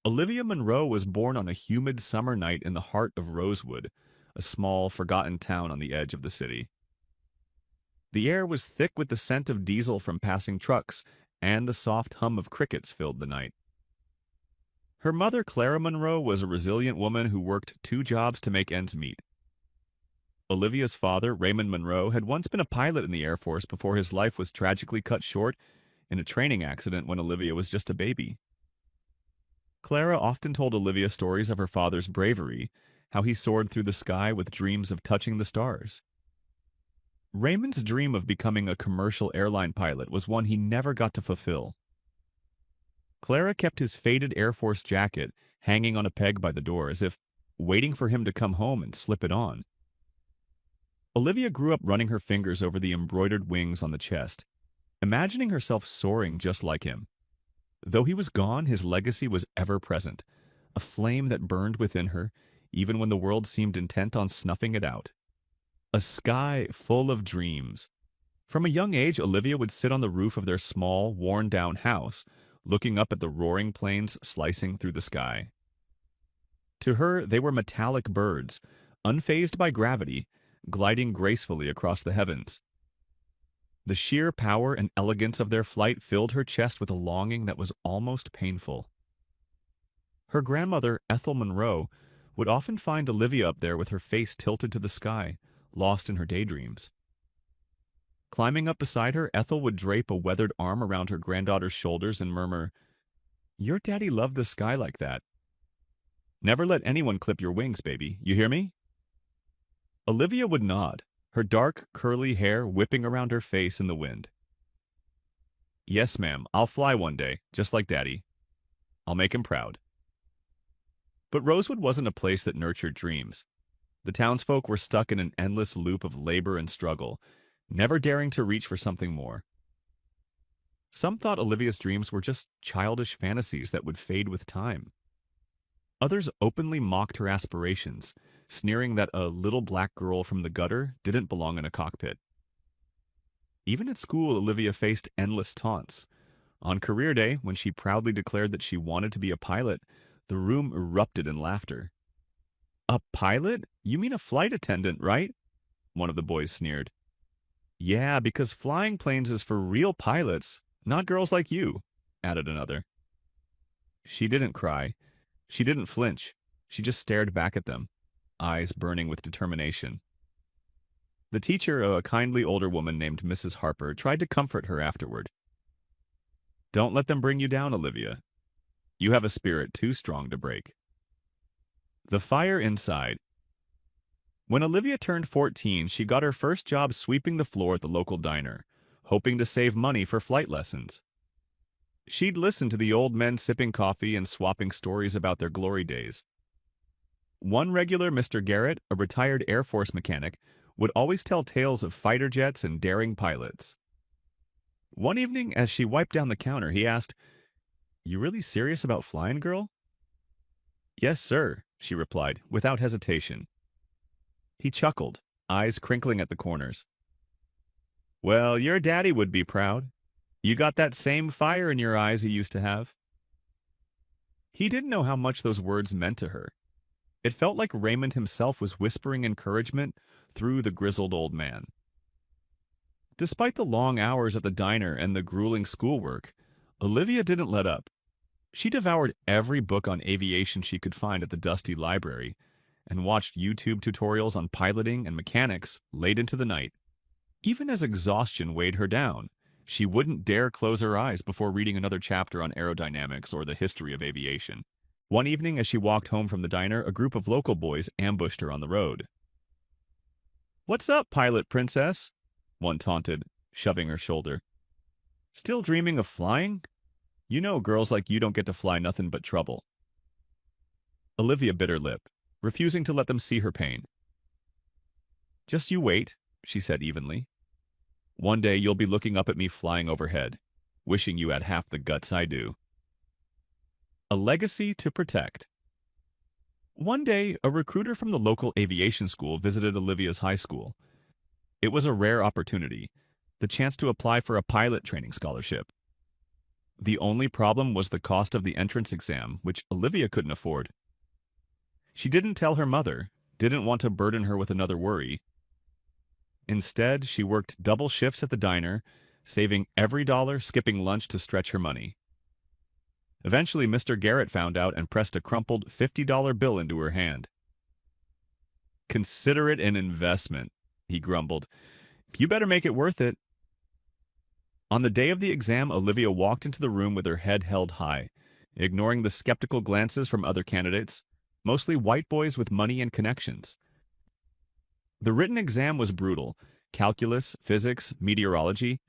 Olivia Monroe was born on a humid summer night in the heart of Rosewood, a small, forgotten town on the edge of the city. The air was thick with the scent of diesel from passing trucks, and the soft hum of crickets filled the night. Her mother, Clara Monroe, was a resilient woman who worked two jobs to make ends meet. Olivia's father, Raymond Monroe, had once been a pilot in the Air Force before his life was tragically cut short in a training accident when Olivia was just a baby. Clara often told Olivia stories of her father's bravery, how he soared through the sky with dreams of touching the stars. Raymond's dream of becoming a commercial airline pilot was one he never got to fulfill. Clara kept his faded Air Force jacket hanging on a peg by the door as if waiting for him to come home and slip it on. Olivia grew up running her fingers over the embroidered wings on the chest, imagining herself soaring just like him. Though he was gone, his legacy was ever present, a flame that burned within her, even when the world seemed intent on snuffing it out. A sky full of dreams. From a young age, Olivia would sit on the roof of their small, worn-down house, looking up at the roaring planes slicing through the sky. To her, they were metallic birds, unfazed by gravity, gliding gracefully across the heavens. The sheer power and elegance of their flight filled her chest with a longing that was almost painful. Her grandmother, Ethel Monroe, would often find Olivia up there with her face tilted to the sky, lost in her daydreams. Climbing up beside her, Ethel would drape a weathered arm around her granddaughter's shoulders and murmur, "Your daddy loved the sky like that. Never let anyone clip your wings, baby. You hear me?" Olivia would nod, her dark, curly hair whipping around her face in the wind. "Yes, ma'am, I'll fly one day, just like Daddy. I'll make him proud." But Rosewood wasn't a place that nurtured dreams. The townsfolk were stuck in an endless loop of labor and struggle, never daring to reach for something more. Some thought Olivia's dreams were just childish fantasies that would fade with time. Others openly mocked her aspirations, sneering that a little black girl from the gutter didn't belong in a cockpit. Even at school, Olivia faced endless taunts. On career day, when she proudly declared that she wanted to be a pilot, the room erupted in laughter. "A pilot? You mean a flight attendant, right?" one of the boys sneered. "Yeah, because flying planes is for real pilots, not girls like you," added another. She didn't cry. She didn't flinch. She just stared back at them, eyes burning with determination. The teacher, a kindly older woman named Mrs. Harper, tried to comfort her afterward. "Don't let them bring you down, Olivia. You have a spirit too strong to break." The fire inside. When Olivia turned 14, she got her first job sweeping the floor at the local diner, hoping to save money for flight lessons. She'd listen to the old men sipping coffee and swapping stories about their glory days. One regular, Mr. Garrett, a retired Air Force mechanic, would always tell tales of fighter jets and daring pilots. One evening, as she wiped down the counter, he asked, "You really serious about flying, girl?" "Yes, sir," she replied, without hesitation. He chuckled, eyes crinkling at the corners. "Well, your daddy would be proud. You got that same fire in your eyes you used to have." He didn't know how much those words meant to her. It felt like Raymond himself was whispering encouragement through the grizzled old man. Despite the long hours at the diner and the grueling schoolwork, Olivia didn't let up. She devoured every book on aviation she could find at the dusty library and watched YouTube tutorials on piloting and mechanics late into the night. Even as exhaustion weighed her down, she wouldn't dare close her eyes before reading another chapter on aerodynamics or the history of aviation. One evening, as she walked home from the diner, a group of local boys ambushed her on the road. "What's up, pilot princess?" one taunted, shoving her shoulder. "Still dreaming of flying? You know girls like you don't get to fly nothing but trouble." Olivia bit her lip, refusing to let them see her pain. "Just you wait," she said evenly. "One day you'll be looking up at me flying overhead, wishing you had half the guts I do." A legacy to protect. One day, a recruiter from the local aviation school visited Olivia's high school. It was a rare opportunity, the chance to apply for a pilot training scholarship. The only problem was the cost of the entrance exam, which Olivia couldn't afford. She didn't tell her mother, didn't want to burden her with another worry. Instead, she worked double shifts at the diner, saving every dollar, skipping lunch to stretch her money. Eventually, Mr. Garrett found out and pressed a crumpled $50 bill into her hand. "Consider it an investment," he grumbled. "You better make it worth it." On the day of the exam, Olivia walked into the room with her head held high, ignoring the skeptical glances from other candidates, mostly white boys with money and connections. The written exam was brutal: calculus, physics, meteorology,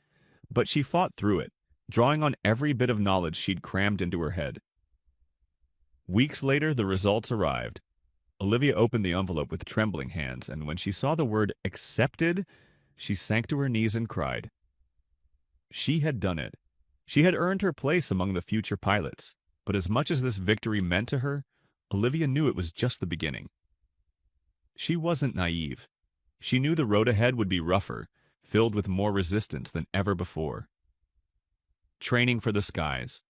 but she fought through it, drawing on every bit of knowledge she'd crammed into her head. Weeks later, the results arrived. Olivia opened the envelope with trembling hands, and when she saw the word "accepted," she sank to her knees and cried. She had done it. She had earned her place among the future pilots, but as much as this victory meant to her, Olivia knew it was just the beginning. She wasn't naive. She knew the road ahead would be rougher, filled with more resistance than ever before. Training for the skies.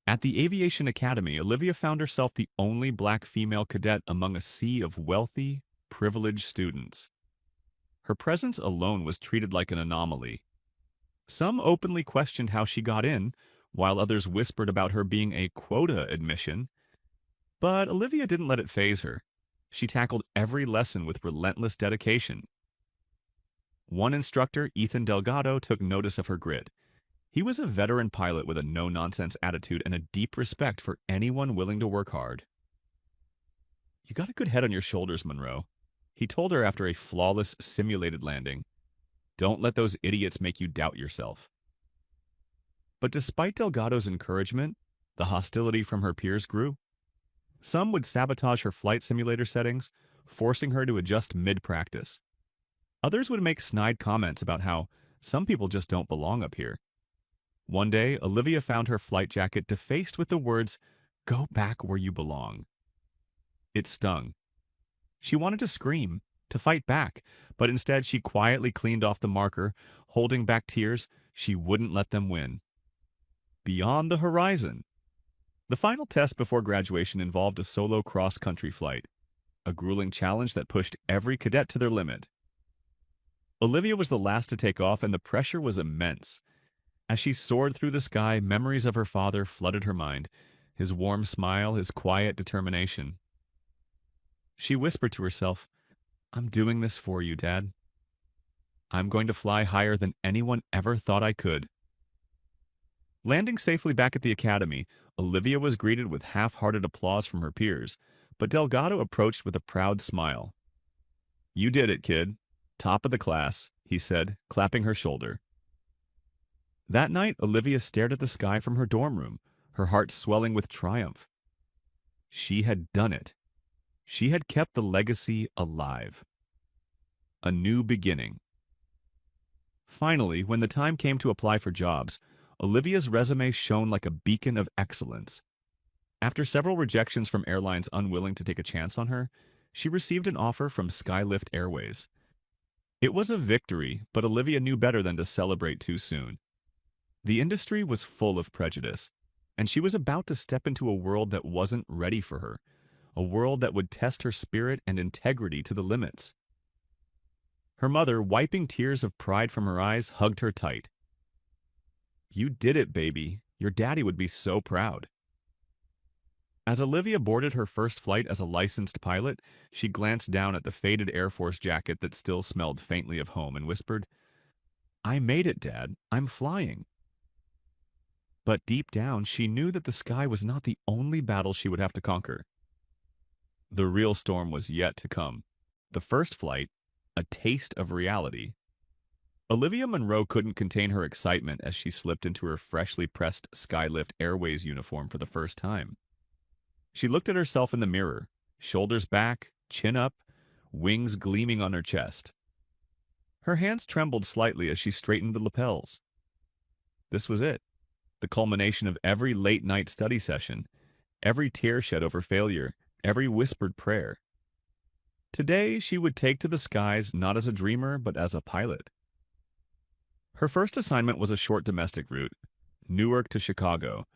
At the Aviation Academy, Olivia found herself the only black female cadet among a sea of wealthy, privileged students. Her presence alone was treated like an anomaly. Some openly questioned how she got in, while others whispered about her being a quota admission. But Olivia didn't let it faze her. She tackled every lesson with relentless dedication. One instructor, Ethan Delgado, took notice of her grit. He was a veteran pilot with a no-nonsense attitude and a deep respect for anyone willing to work hard. "You got a good head on your shoulders, Monroe," he told her after a flawless simulated landing. "Don't let those idiots make you doubt yourself." But despite Delgado's encouragement, the hostility from her peers grew. Some would sabotage her flight simulator settings, forcing her to adjust mid-practice. Others would make snide comments about how some people just don't belong up here. One day, Olivia found her flight jacket defaced with the words, "Go back where you belong." It stung. She wanted to scream, to fight back, but instead she quietly cleaned off the marker, holding back tears. She wouldn't let them win. Beyond the horizon. The final test before graduation involved a solo cross-country flight, a grueling challenge that pushed every cadet to their limit. Olivia was the last to take off, and the pressure was immense. As she soared through the sky, memories of her father flooded her mind, his warm smile, his quiet determination. She whispered to herself, "I'm doing this for you, Dad. I'm going to fly higher than anyone ever thought I could." Landing safely back at the academy, Olivia was greeted with half-hearted applause from her peers, but Delgado approached with a proud smile. "You did it, kid. Top of the class," he said, clapping her shoulder. That night, Olivia stared at the sky from her dorm room, her heart swelling with triumph. She had done it. She had kept the legacy alive. A new beginning. Finally, when the time came to apply for jobs, Olivia's resume shone like a beacon of excellence. After several rejections from airlines unwilling to take a chance on her, she received an offer from Skylift Airways. It was a victory, but Olivia knew better than to celebrate too soon. The industry was full of prejudice, and she was about to step into a world that wasn't ready for her, a world that would test her spirit and integrity to the limits. Her mother, wiping tears of pride from her eyes, hugged her tight. "You did it, baby. Your daddy would be so proud." As Olivia boarded her first flight as a licensed pilot, she glanced down at the faded Air Force jacket that still smelled faintly of home and whispered, "I made it, Dad. I'm flying." But deep down, she knew that the sky was not the only battle she would have to conquer. The real storm was yet to come. The first flight, a taste of reality. Olivia Monroe couldn't contain her excitement as she slipped into her freshly pressed Skylift Airways uniform for the first time. She looked at herself in the mirror, shoulders back, chin up, wings gleaming on her chest. Her hands trembled slightly as she straightened the lapels. This was it, the culmination of every late-night study session, every tear shed over failure, every whispered prayer. Today, she would take to the skies not as a dreamer, but as a pilot. Her first assignment was a short domestic route. Newark to Chicago,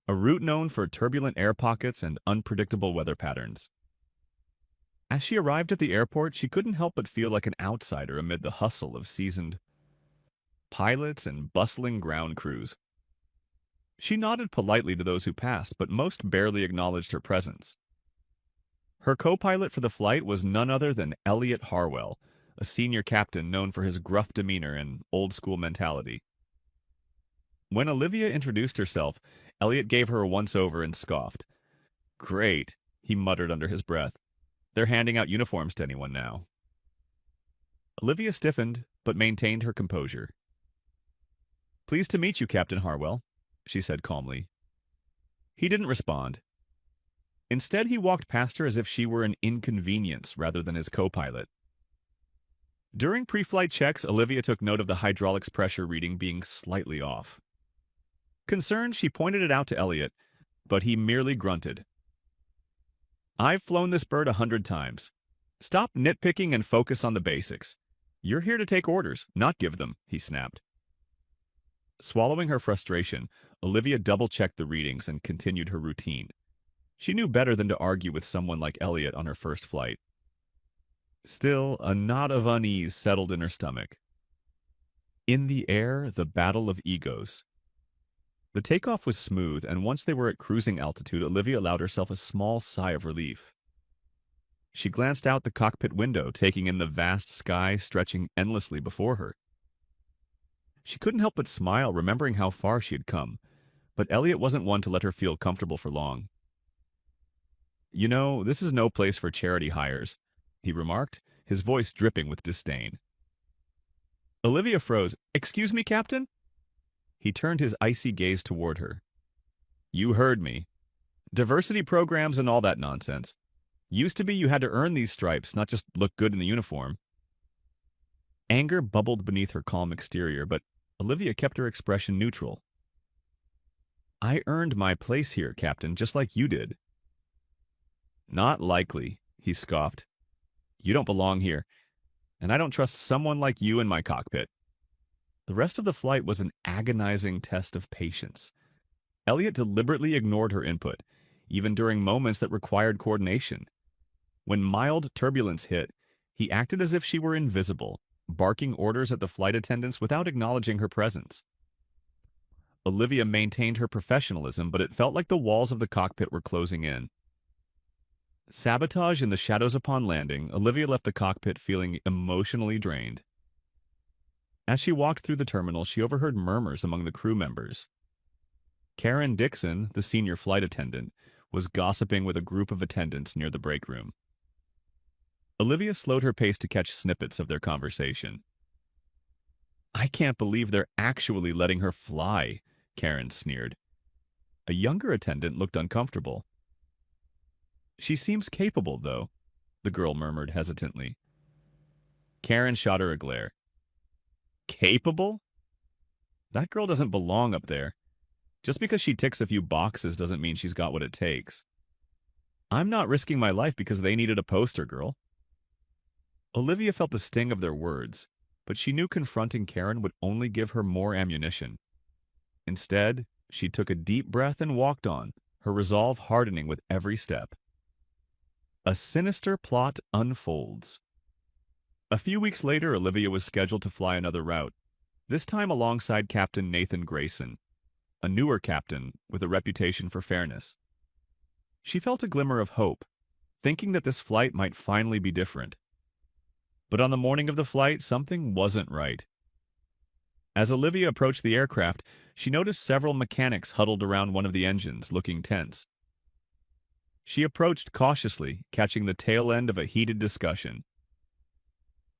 a route known for turbulent air pockets and unpredictable weather patterns. As she arrived at the airport, she couldn't help but feel like an outsider amid the hustle of seasoned pilots and bustling ground crews. She nodded politely to those who passed, but most barely acknowledged her presence. Her co-pilot for the flight was none other than Elliot Harwell, a senior captain known for his gruff demeanor and old-school mentality. When Olivia introduced herself, Elliot gave her a once-over and scoffed. "Great," he muttered under his breath. "They're handing out uniforms to anyone now." Olivia stiffened, but maintained her composure. "Pleased to meet you, Captain Harwell," she said calmly. He didn't respond. Instead, he walked past her as if she were an inconvenience rather than his co-pilot. During pre-flight checks, Olivia took note of the hydraulics pressure reading being slightly off. Concerned, she pointed it out to Elliot, but he merely grunted. "I've flown this bird 100 times. Stop nitpicking and focus on the basics. You're here to take orders, not give them," he snapped. Swallowing her frustration, Olivia double-checked the readings and continued her routine. She knew better than to argue with someone like Elliot on her first flight. Still, a knot of unease settled in her stomach. In the air, the battle of egos. The takeoff was smooth, and once they were at cruising altitude, Olivia allowed herself a small sigh of relief. She glanced out the cockpit window, taking in the vast sky stretching endlessly before her. She couldn't help but smile, remembering how far she had come, but Elliot wasn't one to let her feel comfortable for long. "You know, this is no place for charity hires," he remarked, his voice dripping with disdain. Olivia froze. "Excuse me, Captain?" He turned his icy gaze toward her. "You heard me. Diversity programs and all that nonsense. Used to be you had to earn these stripes, not just look good in the uniform." Anger bubbled beneath her calm exterior, but Olivia kept her expression neutral. "I earned my place here, Captain, just like you did." "Not likely," he scoffed. "You don't belong here, and I don't trust someone like you in my cockpit." The rest of the flight was an agonizing test of patience. Elliot deliberately ignored her input, even during moments that required coordination. When mild turbulence hit, he acted as if she were invisible, barking orders at the flight attendants without acknowledging her presence. Olivia maintained her professionalism, but it felt like the walls of the cockpit were closing in. Sabotage in the shadows upon landing, Olivia left the cockpit feeling emotionally drained. As she walked through the terminal, she overheard murmurs among the crew members. Karen Dixon, the senior flight attendant, was gossiping with a group of attendants near the break room. Olivia slowed her pace to catch snippets of their conversation. "I can't believe they're actually letting her fly," Karen sneered. A younger attendant looked uncomfortable. "She seems capable, though," the girl murmured hesitantly. Karen shot her a glare. "Capable? That girl doesn't belong up there. Just because she ticks a few boxes doesn't mean she's got what it takes. I'm not risking my life because they needed a poster girl." Olivia felt the sting of their words, but she knew confronting Karen would only give her more ammunition. Instead, she took a deep breath and walked on, her resolve hardening with every step. A sinister plot unfolds. A few weeks later, Olivia was scheduled to fly another route, this time alongside Captain Nathan Grayson, a newer captain with a reputation for fairness. She felt a glimmer of hope, thinking that this flight might finally be different. But on the morning of the flight, something wasn't right. As Olivia approached the aircraft, she noticed several mechanics huddled around one of the engines, looking tense. She approached cautiously, catching the tail end of a heated discussion.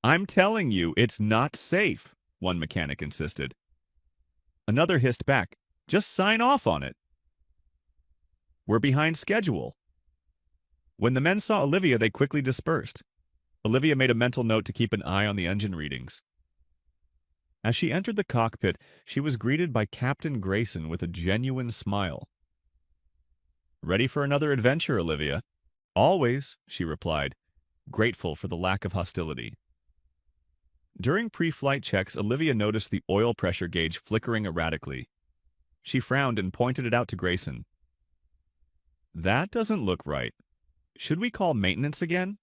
"I'm telling you, it's not safe," one mechanic insisted. Another hissed back, "Just sign off on it." "We're behind schedule." When the men saw Olivia, they quickly dispersed. Olivia made a mental note to keep an eye on the engine readings. As she entered the cockpit, she was greeted by Captain Grayson with a genuine smile. "Ready for another adventure, Olivia?" "Always," she replied, grateful for the lack of hostility. During pre-flight checks, Olivia noticed the oil pressure gauge flickering erratically. She frowned and pointed it out to Grayson. That doesn't look right. Should we call maintenance again?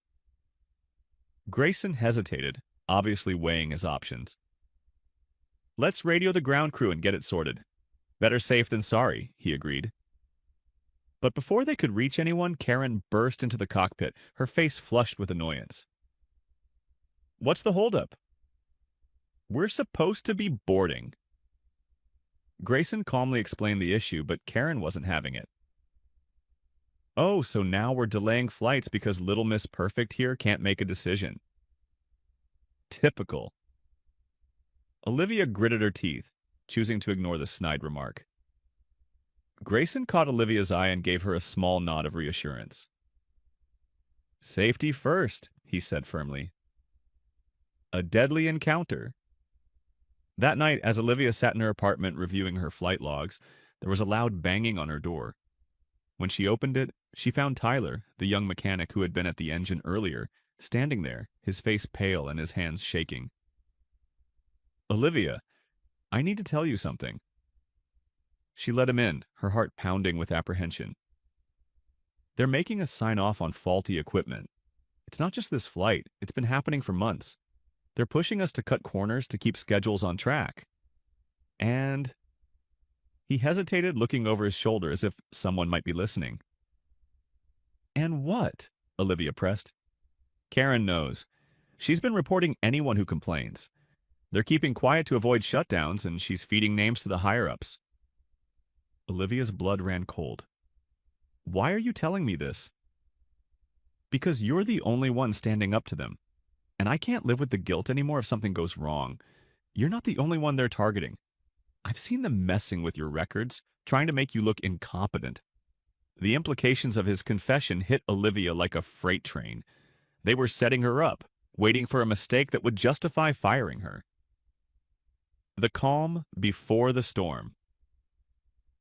Grayson hesitated, obviously weighing his options. Let's radio the ground crew and get it sorted. Better safe than sorry, he agreed. But before they could reach anyone, Karen burst into the cockpit, her face flushed with annoyance. What's the holdup? We're supposed to be boarding. Grayson calmly explained the issue, but Karen wasn't having it. Oh, so now we're delaying flights because Little Miss Perfect here can't make a decision. Typical. Olivia gritted her teeth, choosing to ignore the snide remark. Grayson caught Olivia's eye and gave her a small nod of reassurance. Safety first, he said firmly. A deadly encounter. That night, as Olivia sat in her apartment reviewing her flight logs, there was a loud banging on her door. When she opened it, she found Tyler, the young mechanic who had been at the engine earlier, standing there, his face pale and his hands shaking. Olivia, I need to tell you something. She let him in, her heart pounding with apprehension. They're making us sign off on faulty equipment. It's not just this flight, it's been happening for months. They're pushing us to cut corners to keep schedules on track. And... He hesitated, looking over his shoulder as if someone might be listening. And what? Olivia pressed. Karen knows. She's been reporting anyone who complains. They're keeping quiet to avoid shutdowns, and she's feeding names to the higher-ups. Olivia's blood ran cold. Why are you telling me this? Because you're the only one standing up to them. And I can't live with the guilt anymore if something goes wrong. You're not the only one they're targeting. I've seen them messing with your records, trying to make you look incompetent. The implications of his confession hit Olivia like a freight train. They were setting her up, waiting for a mistake that would justify firing her. The calm before the storm.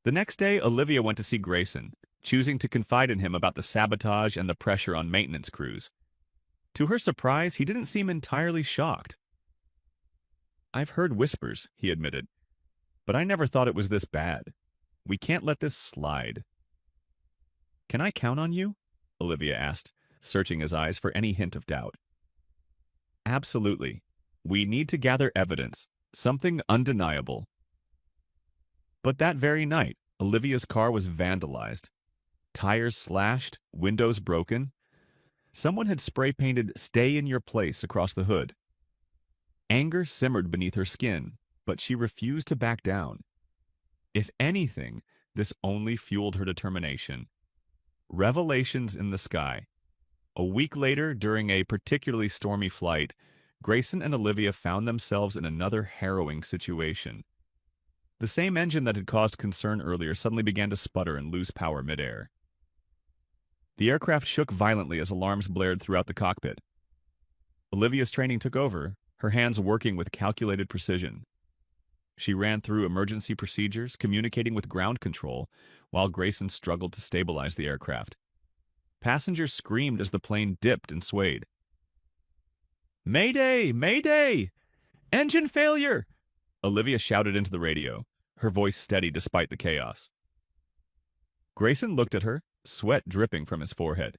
The next day, Olivia went to see Grayson, choosing to confide in him about the sabotage and the pressure on maintenance crews. To her surprise, he didn't seem entirely shocked. I've heard whispers, he admitted, but I never thought it was this bad. We can't let this slide. Can I count on you? Olivia asked, searching his eyes for any hint of doubt. Absolutely. We need to gather evidence, something undeniable. But that very night, Olivia's car was vandalized. Tires slashed, windows broken. Someone had spray-painted "Stay in your place" across the hood. Anger simmered beneath her skin, but she refused to back down. If anything, this only fueled her determination. Revelations in the sky. A week later, during a particularly stormy flight, Grayson and Olivia found themselves in another harrowing situation. The same engine that had caused concern earlier suddenly began to sputter and lose power midair. The aircraft shook violently as alarms blared throughout the cockpit. Olivia's training took over, her hands working with calculated precision. She ran through emergency procedures, communicating with ground control, while Grayson struggled to stabilize the aircraft. Passengers screamed as the plane dipped and swayed. Mayday! Mayday! Engine failure! Olivia shouted into the radio, her voice steady despite the chaos. Grayson looked at her, sweat dripping from his forehead.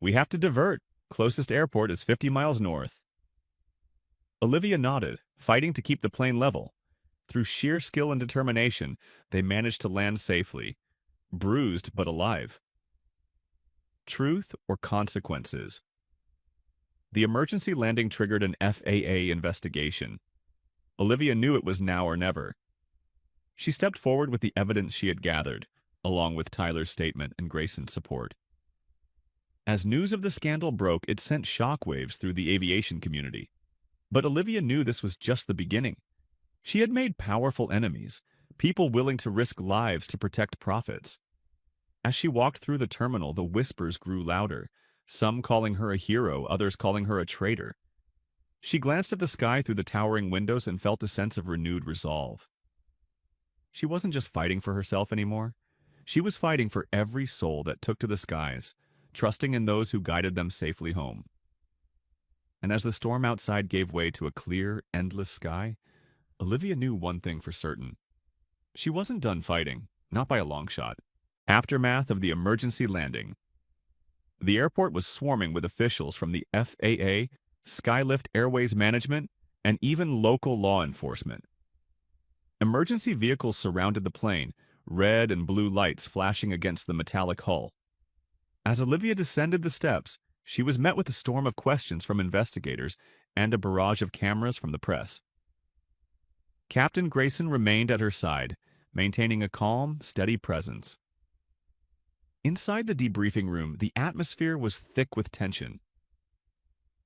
We have to divert. Closest airport is 50 miles north. Olivia nodded, fighting to keep the plane level. Through sheer skill and determination, they managed to land safely, bruised but alive. Truth or consequences? The emergency landing triggered an FAA investigation. Olivia knew it was now or never. She stepped forward with the evidence she had gathered, along with Tyler's statement and Grayson's support. As news of the scandal broke, it sent shockwaves through the aviation community. But Olivia knew this was just the beginning. She had made powerful enemies, people willing to risk lives to protect profits. As she walked through the terminal, the whispers grew louder, some calling her a hero, others calling her a traitor. She glanced at the sky through the towering windows and felt a sense of renewed resolve. She wasn't just fighting for herself anymore. She was fighting for every soul that took to the skies, trusting in those who guided them safely home. And as the storm outside gave way to a clear, endless sky, Olivia knew one thing for certain. She wasn't done fighting, not by a long shot. Aftermath of the emergency landing. The airport was swarming with officials from the FAA, Skylift Airways Management, and even local law enforcement. Emergency vehicles surrounded the plane, red and blue lights flashing against the metallic hull. As Olivia descended the steps, she was met with a storm of questions from investigators and a barrage of cameras from the press. Captain Grayson remained at her side, maintaining a calm, steady presence. Inside the debriefing room, the atmosphere was thick with tension.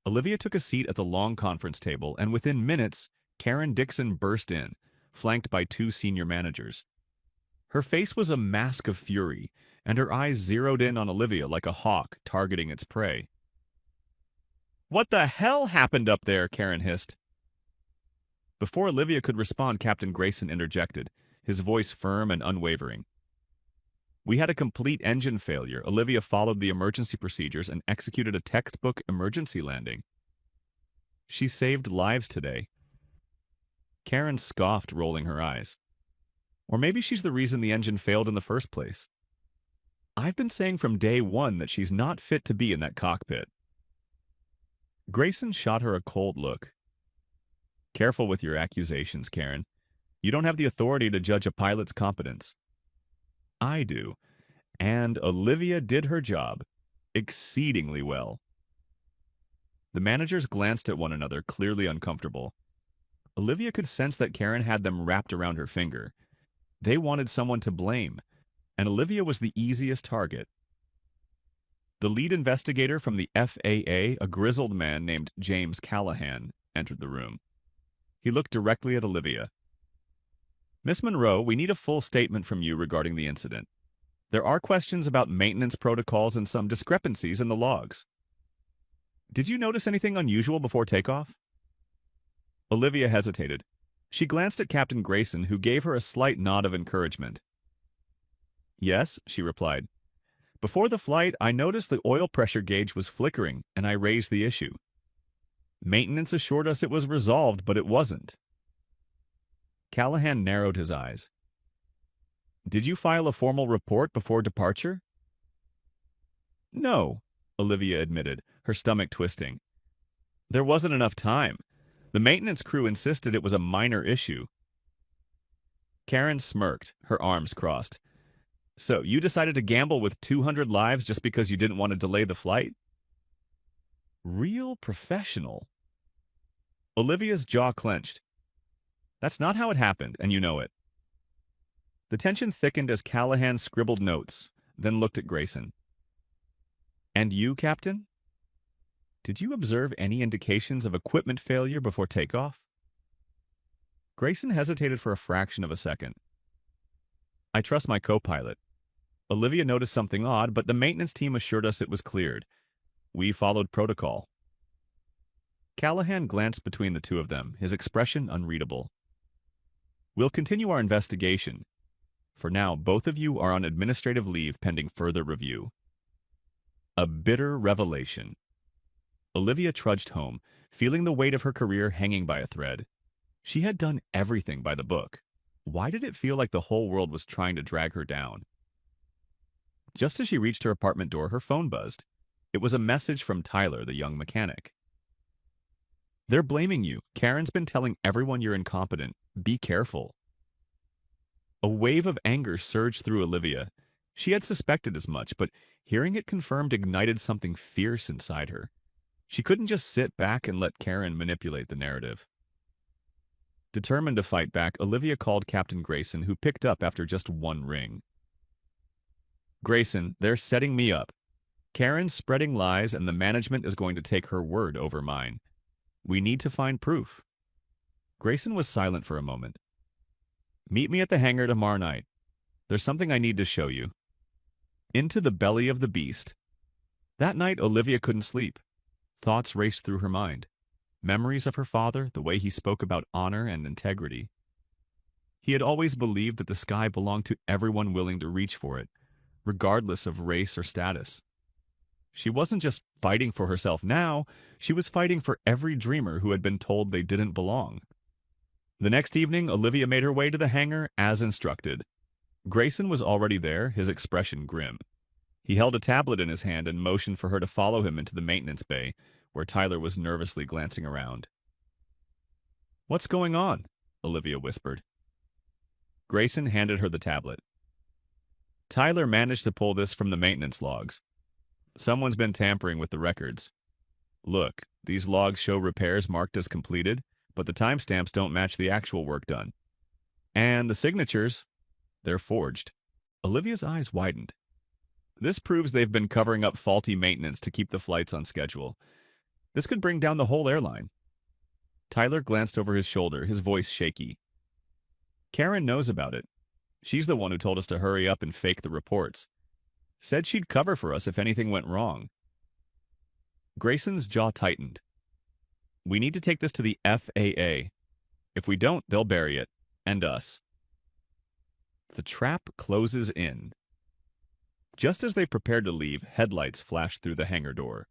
Olivia took a seat at the long conference table, and within minutes, Karen Dixon burst in, flanked by two senior managers. Her face was a mask of fury, and her eyes zeroed in on Olivia like a hawk targeting its prey. "What the hell happened up there?" Karen hissed. Before Olivia could respond, Captain Grayson interjected, his voice firm and unwavering. "We had a complete engine failure. Olivia followed the emergency procedures and executed a textbook emergency landing. She saved lives today." Karen scoffed, rolling her eyes. "Or maybe she's the reason the engine failed in the first place. I've been saying from day one that she's not fit to be in that cockpit." Grayson shot her a cold look. "Careful with your accusations, Karen. You don't have the authority to judge a pilot's competence. I do, and Olivia did her job exceedingly well." The managers glanced at one another, clearly uncomfortable. Olivia could sense that Karen had them wrapped around her finger. They wanted someone to blame, and Olivia was the easiest target. The lead investigator from the FAA, a grizzled man named James Callahan, entered the room. He looked directly at Olivia. "Miss Monroe, we need a full statement from you regarding the incident. There are questions about maintenance protocols and some discrepancies in the logs. Did you notice anything unusual before takeoff?" Olivia hesitated. She glanced at Captain Grayson, who gave her a slight nod of encouragement. "Yes," she replied. "Before the flight, I noticed the oil pressure gauge was flickering, and I raised the issue. Maintenance assured us it was resolved, but it wasn't." Callahan narrowed his eyes. "Did you file a formal report before departure?" "No," Olivia admitted, her stomach twisting. "There wasn't enough time. The maintenance crew insisted it was a minor issue." Karen smirked, her arms crossed. "So, you decided to gamble with 200 lives just because you didn't want to delay the flight?" Real professional. Olivia's jaw clenched. "That's not how it happened, and you know it." The tension thickened as Callahan scribbled notes, then looked at Grayson. "And you, Captain? Did you observe any indications of equipment failure before takeoff?" Grayson hesitated for a fraction of a second. "I trust my co-pilot. Olivia noticed something odd, but the maintenance team assured us it was cleared. We followed protocol." Callahan glanced between the two of them, his expression unreadable. "We'll continue our investigation. For now, both of you are on administrative leave pending further review." A bitter revelation. Olivia trudged home, feeling the weight of her career hanging by a thread. She had done everything by the book. Why did it feel like the whole world was trying to drag her down? Just as she reached her apartment door, her phone buzzed. It was a message from Tyler, the young mechanic. "They're blaming you. Karen's been telling everyone you're incompetent. Be careful." A wave of anger surged through Olivia. She had suspected as much, but hearing it confirmed ignited something fierce inside her. She couldn't just sit back and let Karen manipulate the narrative. Determined to fight back, Olivia called Captain Grayson, who picked up after just one ring. "Grayson, they're setting me up. Karen's spreading lies, and the management is going to take her word over mine. We need to find proof." Grayson was silent for a moment. "Meet me at the hangar tomorrow night. There's something I need to show you." Into the belly of the beast. That night, Olivia couldn't sleep. Thoughts raced through her mind. Memories of her father, the way he spoke about honor and integrity. He had always believed that the sky belonged to everyone willing to reach for it, regardless of race or status. She wasn't just fighting for herself now, she was fighting for every dreamer who had been told they didn't belong. The next evening, Olivia made her way to the hangar as instructed. Grayson was already there, his expression grim. He held a tablet in his hand and motioned for her to follow him into the maintenance bay, where Tyler was nervously glancing around. "What's going on?" Olivia whispered. Grayson handed her the tablet. "Tyler managed to pull this from the maintenance logs. Someone's been tampering with the records. Look, these logs show repairs marked as completed, but the timestamps don't match the actual work done. And the signatures, they're forged." Olivia's eyes widened. This proves they've been covering up faulty maintenance to keep the flights on schedule. This could bring down the whole airline. Tyler glanced over his shoulder, his voice shaky. "Karen knows about it. She's the one who told us to hurry up and fake the reports. Said she'd cover for us if anything went wrong." Grayson's jaw tightened. "We need to take this to the FAA. If we don't, they'll bury it. And us." The trap closes in. Just as they prepared to leave, headlights flashed through the hangar door.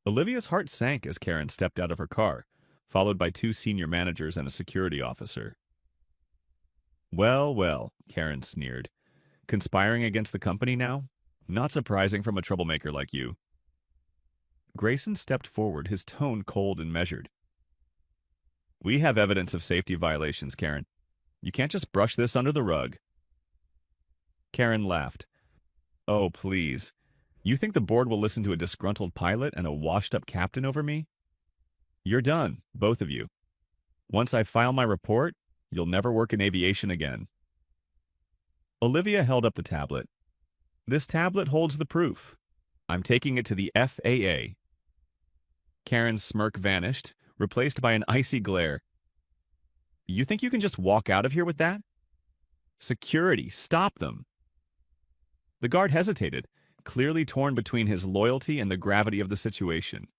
Olivia's heart sank as Karen stepped out of her car, followed by 2 senior managers and a security officer. "Well, well," Karen sneered. "Conspiring against the company now? Not surprising from a troublemaker like you." Grayson stepped forward, his tone cold and measured. "We have evidence of safety violations, Karen. You can't just brush this under the rug." Karen laughed. "Oh, please. You think the board will listen to a disgruntled pilot and a washed-up captain over me? You're done, both of you. Once I file my report, you'll never work in aviation again." Olivia held up the tablet. "This tablet holds the proof. I'm taking it to the FAA." Karen's smirk vanished, replaced by an icy glare. "You think you can just walk out of here with that? Security, stop them." The guard hesitated, clearly torn between his loyalty and the gravity of the situation.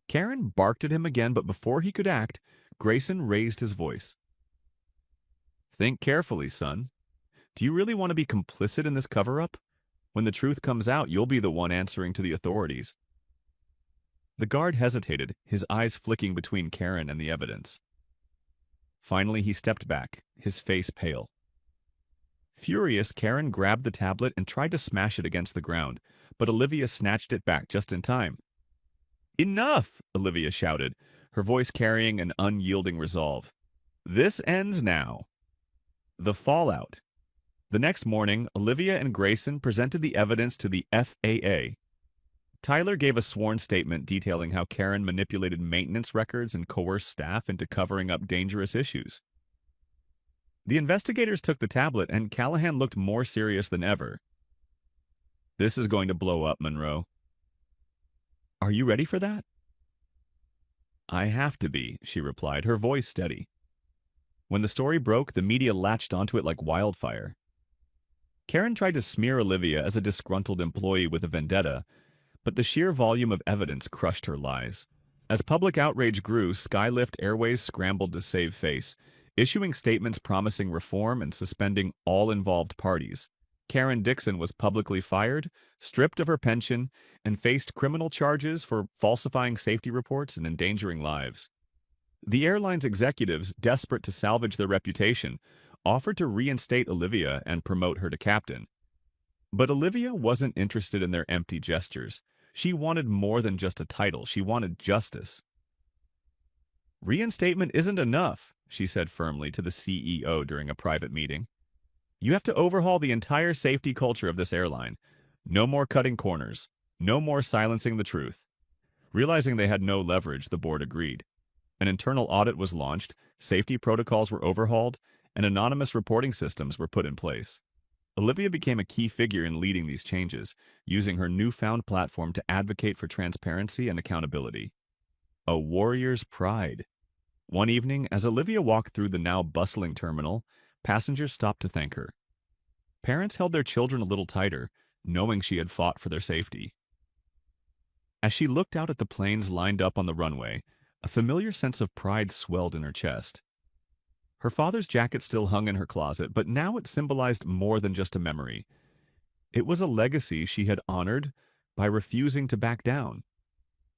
Karen barked at him again, but before he could act, Grayson raised his voice. "Think carefully, son. Do you really want to be complicit in this cover-up? When the truth comes out, you'll be the one answering to the authorities." The guard hesitated, his eyes flicking between Karen and the evidence. Finally, he stepped back, his face pale. Furious, Karen grabbed the tablet and tried to smash it against the ground, but Olivia snatched it back just in time. "Enough!" Olivia shouted, her voice carrying an unyielding resolve. "This ends now." The fallout. The next morning, Olivia and Grayson presented the evidence to the FAA. Tyler gave a sworn statement detailing how Karen manipulated maintenance records and coerced staff into covering up dangerous issues. The investigators took the tablet, and Callahan looked more serious than ever. "This is going to blow up, Monroe." "Are you ready for that?" "I have to be," she replied, her voice steady. When the story broke, the media latched onto it like wildfire. Karen tried to smear Olivia as a disgruntled employee with a vendetta, but the sheer volume of evidence crushed her lies. As public outrage grew, Skylift Airways scrambled to save face, issuing statements promising reform and suspending all involved parties. Karen Dixon was publicly fired, stripped of her pension, and faced criminal charges for falsifying safety reports and endangering lives. The airline's executives, desperate to salvage their reputation, offered to reinstate Olivia and promote her to captain. But Olivia wasn't interested in their empty gestures. She wanted more than just a title. She wanted justice. "Reinstatement isn't enough," she said firmly to the CEO during a private meeting. "You have to overhaul the entire safety culture of this airline. No more cutting corners. No more silencing the truth." Realizing they had no leverage, the board agreed. An internal audit was launched, safety protocols were overhauled, and anonymous reporting systems were put in place. Olivia became a key figure in leading these changes, using her newfound platform to advocate for transparency and accountability. A warrior's pride. One evening, as Olivia walked through the now bustling terminal, passengers stopped to thank her. Parents held their children a little tighter, knowing she had fought for their safety. As she looked out at the planes lined up on the runway, a familiar sense of pride swelled in her chest. Her father's jacket still hung in her closet, but now it symbolized more than just a memory. It was a legacy she had honored by refusing to back down.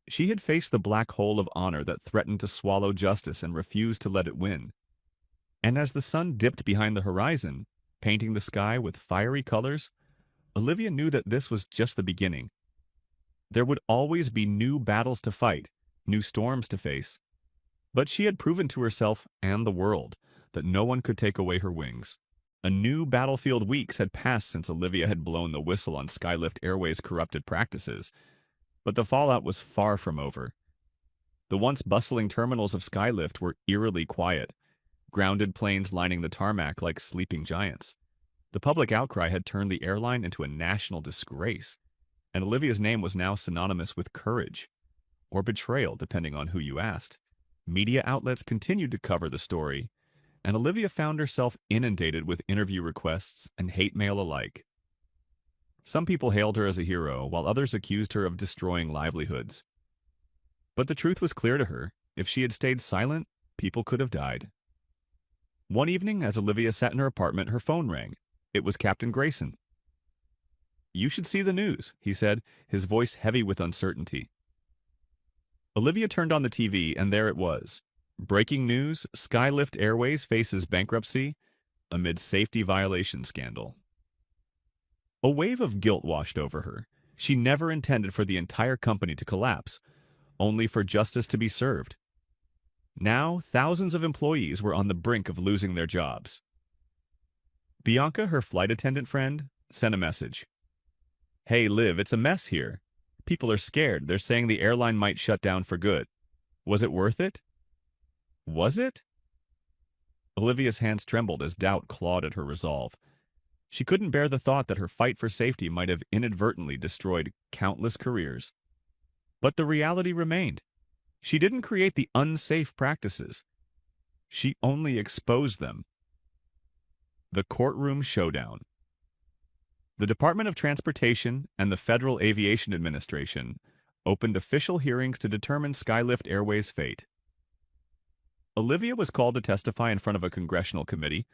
She had faced the black hole of honor that threatened to swallow justice and refused to let it win. And as the sun dipped behind the horizon, painting the sky with fiery colors, Olivia knew that this was just the beginning. There would always be new battles to fight, new storms to face. But she had proven to herself and the world that no one could take away her wings. A new battlefield weeks had passed since Olivia had blown the whistle on Skylift Airways' corrupted practices, but the fallout was far from over. The once bustling terminals of Skylift were eerily quiet, grounded planes lining the tarmac like sleeping giants. The public outcry had turned the airline into a national disgrace, and Olivia's name was now synonymous with courage, or betrayal, depending on who you asked. Media outlets continued to cover the story, and Olivia found herself inundated with interview requests and hate mail alike. Some people hailed her as a hero, while others accused her of destroying livelihoods. But the truth was clear to her. If she had stayed silent, people could have died. One evening, as Olivia sat in her apartment, her phone rang. It was Captain Grayson. "You should see the news," he said, his voice heavy with uncertainty. Olivia turned on the TV, and there it was. Breaking news: Skylift Airways faces bankruptcy amid safety violation scandal. A wave of guilt washed over her. She never intended for the entire company to collapse, only for justice to be served. Now, thousands of employees were on the brink of losing their jobs. Bianca, her flight attendant friend, sent a message. "Hey, Liv, it's a mess here. People are scared. They're saying the airline might shut down for good. Was it worth it?" Was it? Olivia's hands trembled as doubt clawed at her resolve. She couldn't bear the thought that her fight for safety might have inadvertently destroyed countless careers. But the reality remained. She didn't create the unsafe practices. She only exposed them. The courtroom showdown. The Department of Transportation and the Federal Aviation Administration opened official hearings to determine Skylift Airways' fate. Olivia was called to testify in front of a congressional committee,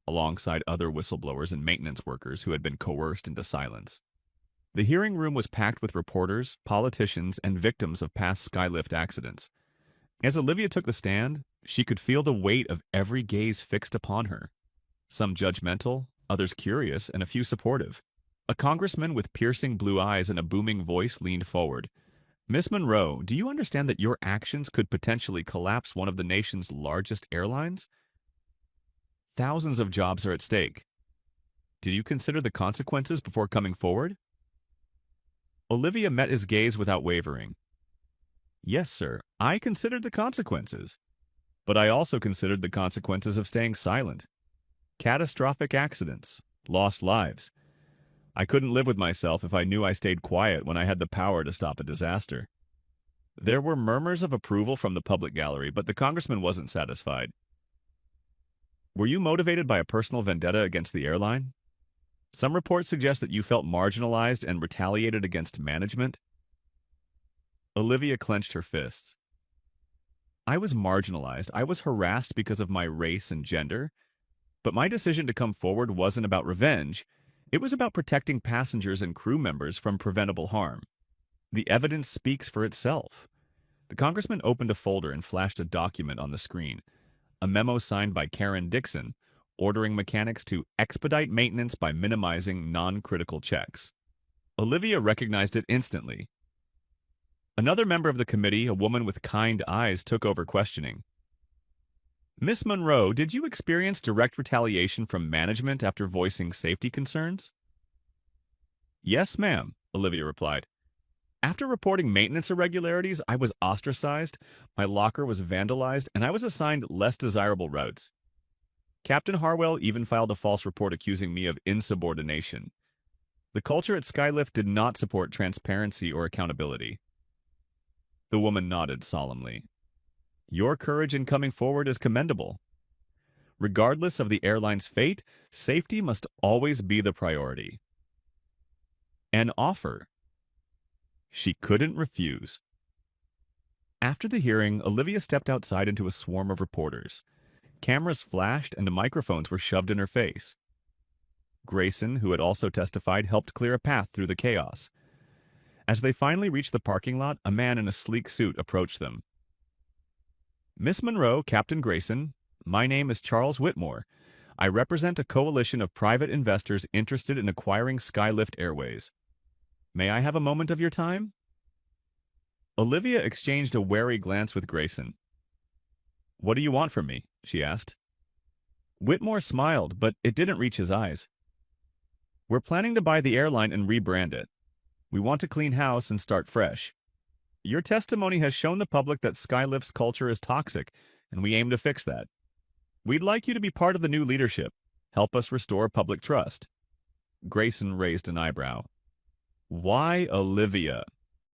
alongside other whistleblowers and maintenance workers who had been coerced into silence. The hearing room was packed with reporters, politicians, and victims of past Skylift accidents. As Olivia took the stand, she could feel the weight of every gaze fixed upon her. Some judgmental, others curious, and a few supportive. A congressman with piercing blue eyes and a booming voice leaned forward. "Miss Monroe, do you understand that your actions could potentially collapse one of the nation's largest airlines? Thousands of jobs are at stake. Did you consider the consequences before coming forward?" Olivia met his gaze without wavering. "Yes, sir, I considered the consequences. But I also considered the consequences of staying silent. Catastrophic accidents, lost lives. I couldn't live with myself if I knew I stayed quiet when I had the power to stop a disaster." There were murmurs of approval from the public gallery, but the congressman wasn't satisfied. "Were you motivated by a personal vendetta against the airline? Some reports suggest that you felt marginalized and retaliated against management." Olivia clenched her fists. "I was marginalized. I was harassed because of my race and gender. But my decision to come forward wasn't about revenge. It was about protecting passengers and crew members from preventable harm. The evidence speaks for itself." The congressman opened a folder and flashed a document on the screen, a memo signed by Karen Dixon, ordering mechanics to expedite maintenance by minimizing non-critical checks. Olivia recognized it instantly. Another member of the committee, a woman with kind eyes, took over questioning. "Miss Monroe, did you experience direct retaliation from management after voicing safety concerns?" "Yes, ma'am," Olivia replied. "After reporting maintenance irregularities, I was ostracized, my locker was vandalized, and I was assigned less desirable routes. Captain Harwell even filed a false report accusing me of insubordination. The culture at Skylift did not support transparency or accountability." The woman nodded solemnly. "Your courage in coming forward is commendable. Regardless of the airline's fate, safety must always be the priority." An offer she couldn't refuse. After the hearing, Olivia stepped outside into a swarm of reporters. Cameras flashed and microphones were shoved in her face. Grayson, who had also testified, helped clear a path through the chaos. As they finally reached the parking lot, a man in a sleek suit approached them. "Miss Monroe, Captain Grayson, my name is Charles Whitmore. I represent a coalition of private investors interested in acquiring Skylift Airways. May I have a moment of your time?" Olivia exchanged a wary glance with Grayson. "What do you want from me?" she asked. Whitmore smiled, but it didn't reach his eyes. "We're planning to buy the airline and rebrand it. We want to clean house and start fresh. Your testimony has shown the public that Skylift's culture is toxic, and we aim to fix that. We'd like you to be part of the new leadership. Help us restore public trust." Grayson raised an eyebrow. "Why Olivia?"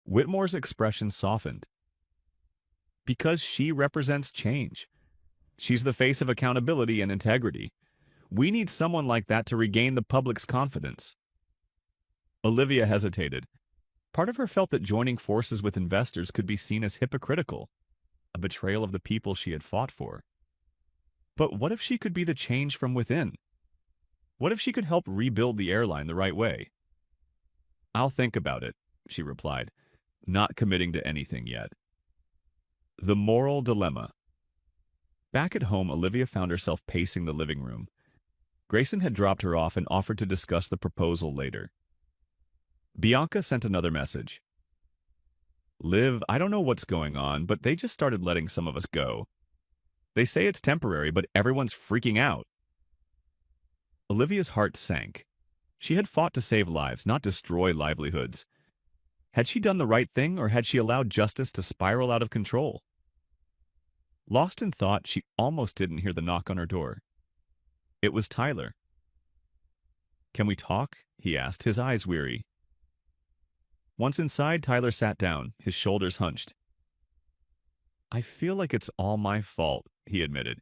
Whitmore's expression softened. "Because she represents change. She's the face of accountability and integrity. We need someone like that to regain the public's confidence." Olivia hesitated. Part of her felt that joining forces with investors could be seen as hypocritical, a betrayal of the people she had fought for. But what if she could be the change from within? What if she could help rebuild the airline the right way? "I'll think about it," she replied, not committing to anything yet. The moral dilemma. Back at home, Olivia found herself pacing the living room. Grayson had dropped her off and offered to discuss the proposal later. Bianca sent another message. "Liv, I don't know what's going on, but they just started letting some of us go. They say it's temporary, but everyone's freaking out." Olivia's heart sank. She had fought to save lives, not destroy livelihoods. Had she done the right thing, or had she allowed justice to spiral out of control? Lost in thought, she almost didn't hear the knock on her door. It was Tyler. "Can we talk?" he asked, his eyes weary. Once inside, Tyler sat down, his shoulders hunched. "I feel like it's all my fault," he admitted.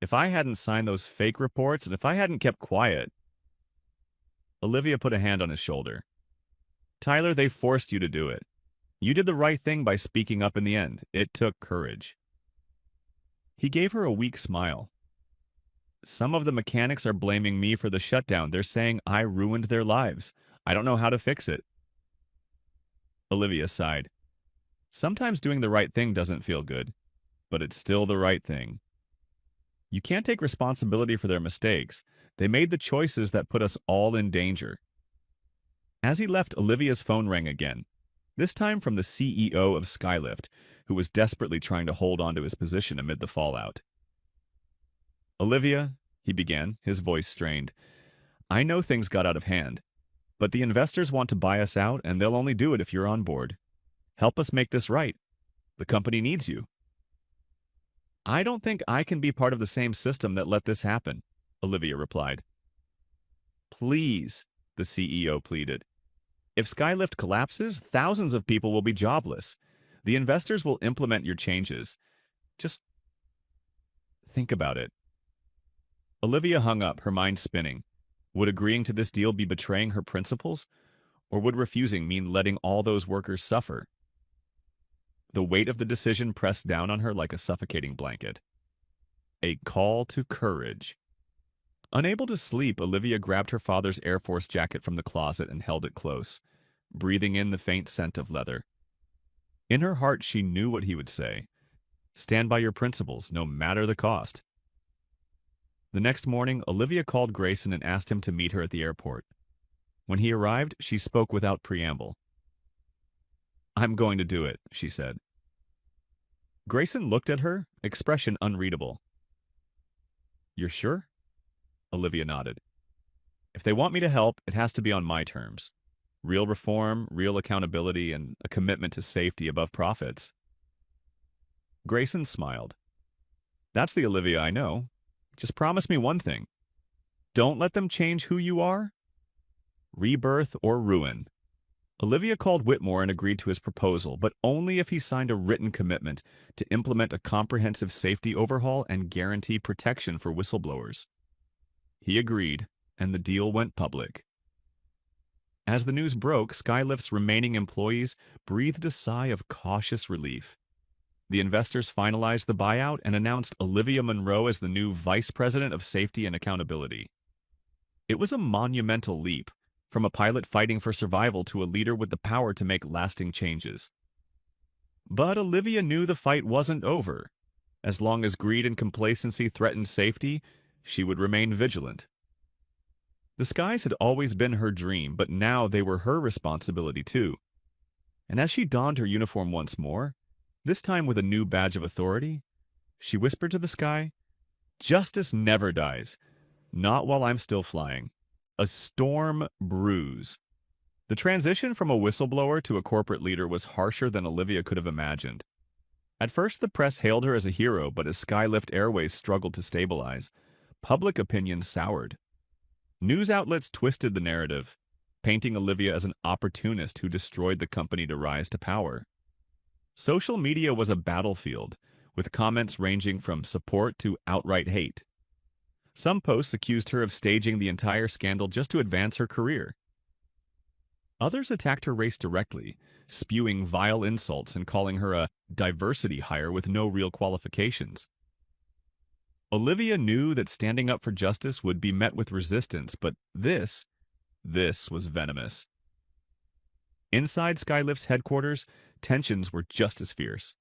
"If I hadn't signed those fake reports, and if I hadn't kept quiet..." Olivia put a hand on his shoulder. "Tyler, they forced you to do it. You did the right thing by speaking up in the end. It took courage." He gave her a weak smile. "Some of the mechanics are blaming me for the shutdown. They're saying I ruined their lives. I don't know how to fix it." Olivia sighed. "Sometimes doing the right thing doesn't feel good, but it's still the right thing. You can't take responsibility for their mistakes. They made the choices that put us all in danger." As he left, Olivia's phone rang again, this time from the CEO of Skylift, who was desperately trying to hold on to his position amid the fallout. "Olivia," he began, his voice strained, "I know things got out of hand, but the investors want to buy us out, and they'll only do it if you're on board. Help us make this right. The company needs you." "I don't think I can be part of the same system that let this happen," Olivia replied. "Please," the CEO pleaded. "If Skylift collapses, thousands of people will be jobless. The investors will implement your changes. Just think about it." Olivia hung up, her mind spinning. Would agreeing to this deal be betraying her principles? Or would refusing mean letting all those workers suffer? The weight of the decision pressed down on her like a suffocating blanket. A call to courage. Unable to sleep, Olivia grabbed her father's Air Force jacket from the closet and held it close, breathing in the faint scent of leather. In her heart, she knew what he would say. Stand by your principles, no matter the cost. The next morning, Olivia called Grayson and asked him to meet her at the airport. When he arrived, she spoke without preamble. "I'm going to do it," she said. Grayson looked at her, expression unreadable. "You're sure?" Olivia nodded. "If they want me to help, it has to be on my terms. Real reform, real accountability, and a commitment to safety above profits." Grayson smiled. "That's the Olivia I know. Just promise me one thing. Don't let them change who you are. Rebirth or ruin." Olivia called Whitmore and agreed to his proposal, but only if he signed a written commitment to implement a comprehensive safety overhaul and guarantee protection for whistleblowers. He agreed, and the deal went public. As the news broke, Skylift's remaining employees breathed a sigh of cautious relief. The investors finalized the buyout and announced Olivia Monroe as the new Vice President of Safety and Accountability. It was a monumental leap, from a pilot fighting for survival to a leader with the power to make lasting changes. But Olivia knew the fight wasn't over. As long as greed and complacency threatened safety, she would remain vigilant. The skies had always been her dream, but now they were her responsibility too. And as she donned her uniform once more, this time with a new badge of authority, she whispered to the sky, "Justice never dies. Not while I'm still flying. A storm brews." The transition from a whistleblower to a corporate leader was harsher than Olivia could have imagined. At first, the press hailed her as a hero, but as Skylift Airways struggled to stabilize, public opinion soured. News outlets twisted the narrative, painting Olivia as an opportunist who destroyed the company to rise to power. Social media was a battlefield, with comments ranging from support to outright hate. Some posts accused her of staging the entire scandal just to advance her career. Others attacked her race directly, spewing vile insults and calling her a diversity hire with no real qualifications. Olivia knew that standing up for justice would be met with resistance, but this was venomous. Inside Skylift's headquarters, tensions were just as fierce.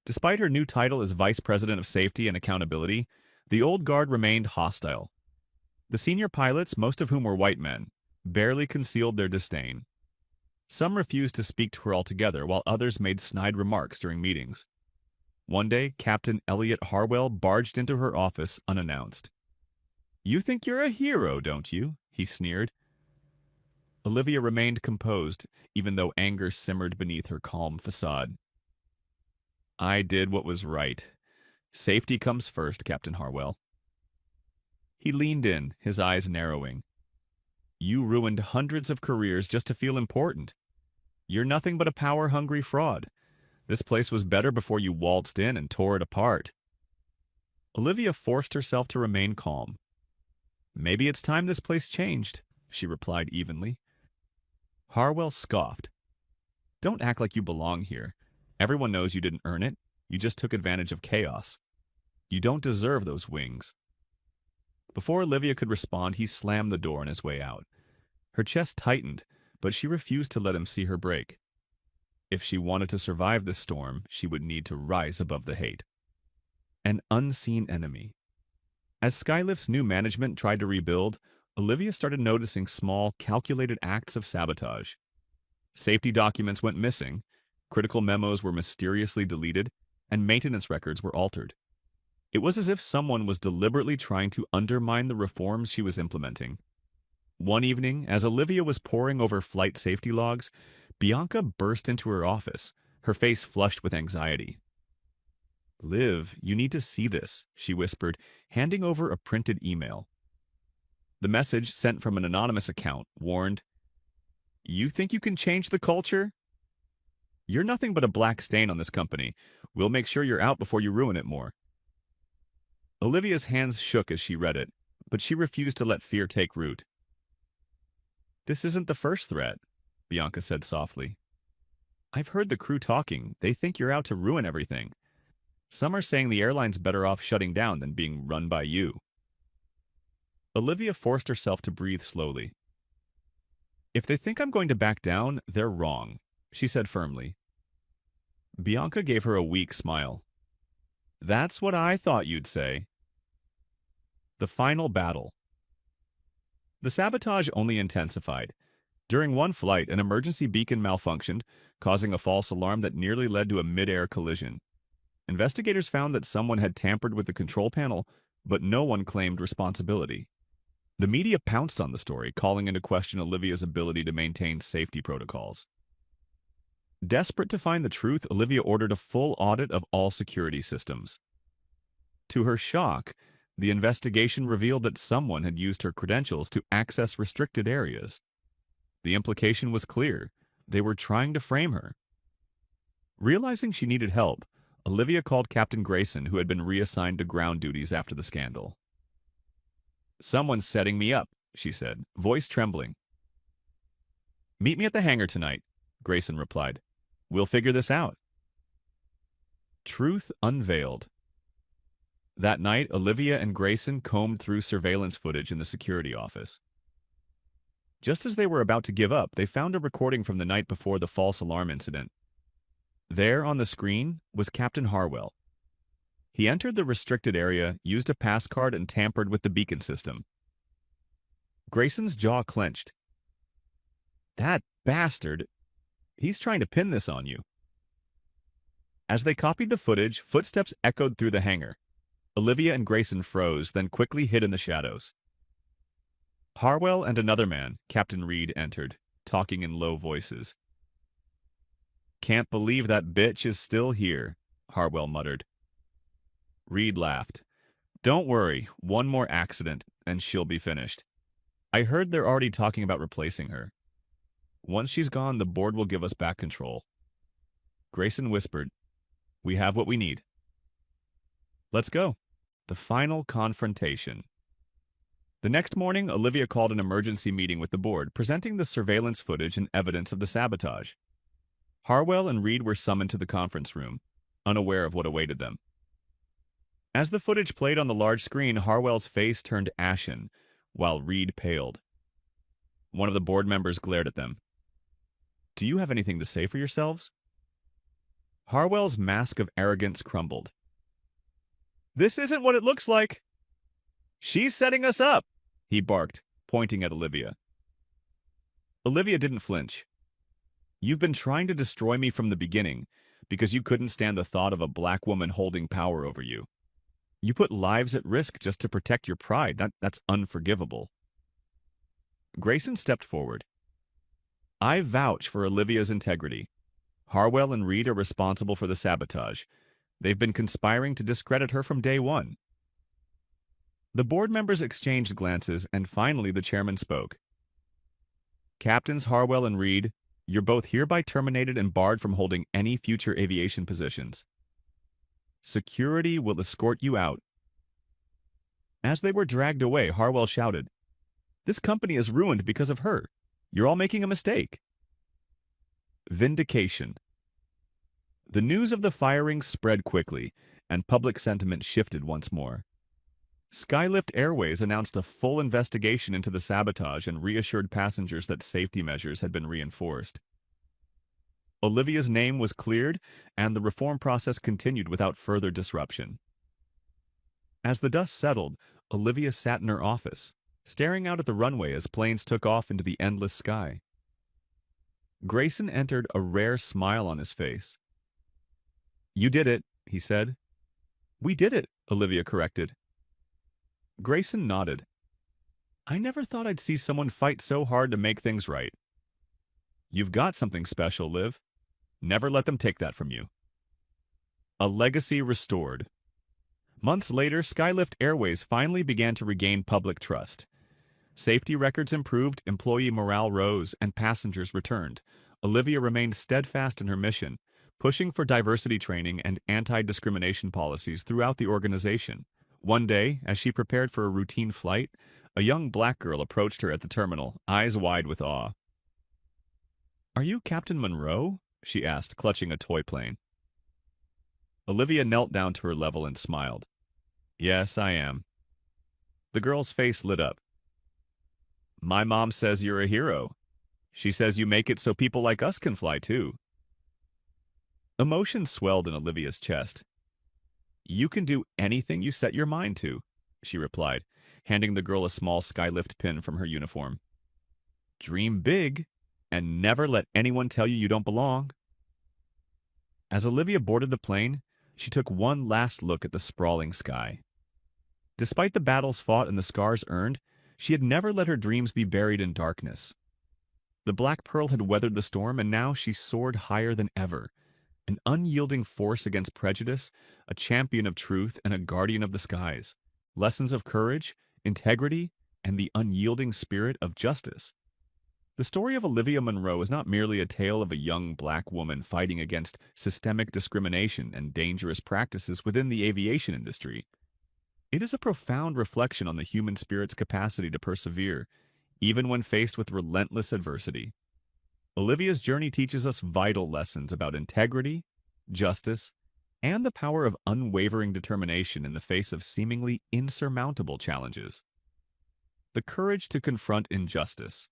Despite her new title as Vice President of Safety and Accountability, the old guard remained hostile. The senior pilots, most of whom were white men, barely concealed their disdain. Some refused to speak to her altogether, while others made snide remarks during meetings. One day, Captain Elliot Harwell barged into her office unannounced. "You think you're a hero, don't you?" he sneered. Olivia remained composed, even though anger simmered beneath her calm facade. "I did what was right. Safety comes first, Captain Harwell." He leaned in, his eyes narrowing. "You ruined hundreds of careers just to feel important. You're nothing but a power-hungry fraud. This place was better before you waltzed in and tore it apart." Olivia forced herself to remain calm. "Maybe it's time this place changed," she replied evenly. Harwell scoffed. "Don't act like you belong here. Everyone knows you didn't earn it. You just took advantage of chaos. You don't deserve those wings." Before Olivia could respond, he slammed the door on his way out. Her chest tightened, but she refused to let him see her break. If she wanted to survive this storm, she would need to rise above the hate. An unseen enemy. As Skylift's new management tried to rebuild, Olivia started noticing small, calculated acts of sabotage. Safety documents went missing, critical memos were mysteriously deleted, and maintenance records were altered. It was as if someone was deliberately trying to undermine the reforms she was implementing. One evening, as Olivia was poring over flight safety logs, Bianca burst into her office, her face flushed with anxiety. "Liv, you need to see this," she whispered, handing over a printed email. The message, sent from an anonymous account, warned, "You think you can change the culture? You're nothing but a black stain on this company. We'll make sure you're out before you ruin it more." Olivia's hands shook as she read it, but she refused to let fear take root. "This isn't the first threat," Bianca said softly. "I've heard the crew talking. They think you're out to ruin everything. Some are saying the airline's better off shutting down than being run by you." Olivia forced herself to breathe slowly. "If they think I'm going to back down, they're wrong," she said firmly. Bianca gave her a weak smile. "That's what I thought you'd say." The final battle. The sabotage only intensified. During one flight, an emergency beacon malfunctioned, causing a false alarm that nearly led to a mid-air collision. Investigators found that someone had tampered with the control panel, but no one claimed responsibility. The media pounced on the story, calling into question Olivia's ability to maintain safety protocols. Desperate to find the truth, Olivia ordered a full audit of all security systems. To her shock, the investigation revealed that someone had used her credentials to access restricted areas. The implication was clear. They were trying to frame her. Realizing she needed help, Olivia called Captain Grayson, who had been reassigned to ground duties after the scandal. "Someone's setting me up," she said, voice trembling. "Meet me at the hangar tonight," Grayson replied. "We'll figure this out." Truth unveiled. That night, Olivia and Grayson combed through surveillance footage in the security office. Just as they were about to give up, they found a recording from the night before the false alarm incident. There on the screen was Captain Harwell. He entered the restricted area, used a pass card, and tampered with the beacon system. Grayson's jaw clenched. That bastard! He's trying to pin this on you. As they copied the footage, footsteps echoed through the hangar. Olivia and Grayson froze, then quickly hid in the shadows. Harwell and another man, Captain Reed, entered, talking in low voices. "Can't believe that bitch is still here," Harwell muttered. Reed laughed. "Don't worry, one more accident, and she'll be finished. I heard they're already talking about replacing her. Once she's gone, the board will give us back control." Grayson whispered, "We have what we need." "Let's go." The final confrontation. The next morning, Olivia called an emergency meeting with the board, presenting the surveillance footage and evidence of the sabotage. Harwell and Reed were summoned to the conference room, unaware of what awaited them. As the footage played on the large screen, Harwell's face turned ashen, while Reed paled. One of the board members glared at them. "Do you have anything to say for yourselves?" Harwell's mask of arrogance crumbled. "This isn't what it looks like. She's setting us up," he barked, pointing at Olivia. Olivia didn't flinch. "You've been trying to destroy me from the beginning because you couldn't stand the thought of a black woman holding power over you. You put lives at risk just to protect your pride. That's unforgivable." Grayson stepped forward. "I vouch for Olivia's integrity. Harwell and Reed are responsible for the sabotage. They've been conspiring to discredit her from day one." The board members exchanged glances, and finally the chairman spoke. "Captains Harwell and Reed, you're both hereby terminated and barred from holding any future aviation positions. Security will escort you out." As they were dragged away, Harwell shouted, "This company is ruined because of her. You're all making a mistake." Vindication. The news of the firing spread quickly, and public sentiment shifted once more. Skylift Airways announced a full investigation into the sabotage and reassured passengers that safety measures had been reinforced. Olivia's name was cleared, and the reform process continued without further disruption. As the dust settled, Olivia sat in her office, staring out at the runway as planes took off into the endless sky. Grayson entered, a rare smile on his face. "You did it," he said. "We did it," Olivia corrected. Grayson nodded. "I never thought I'd see someone fight so hard to make things right." "You've got something special, Liv. Never let them take that from you." A legacy restored. Months later, Skylift Airways finally began to regain public trust. Safety records improved, employee morale rose, and passengers returned. Olivia remained steadfast in her mission, pushing for diversity training and anti-discrimination policies throughout the organization. One day, as she prepared for a routine flight, a young black girl approached her at the terminal, eyes wide with awe. "Are you Captain Monroe?" she asked, clutching a toy plane. Olivia knelt down to her level and smiled. "Yes, I am." The girl's face lit up. "My mom says you're a hero. She says you make it so people like us can fly too." Emotion swelled in Olivia's chest. "You can do anything you set your mind to," she replied, handing the girl a small Skylift pin from her uniform. "Dream big, and never let anyone tell you don't belong." As Olivia boarded the plane, she took one last look at the sprawling sky. Despite the battles fought and the scars earned, she had never let her dreams be buried in darkness. The Black Pearl had weathered the storm, and now she soared higher than ever, an unyielding force against prejudice, a champion of truth, and a guardian of the skies. Lessons of courage, integrity, and the unyielding spirit of justice. The story of Olivia Monroe is not merely a tale of a young black woman fighting against systemic discrimination and dangerous practices within the aviation industry. It is a profound reflection on the human spirit's capacity to persevere, even when faced with relentless adversity. Olivia's journey teaches us vital lessons about integrity, justice, and the power of unwavering determination in the face of seemingly insurmountable challenges. The courage to confront injustice,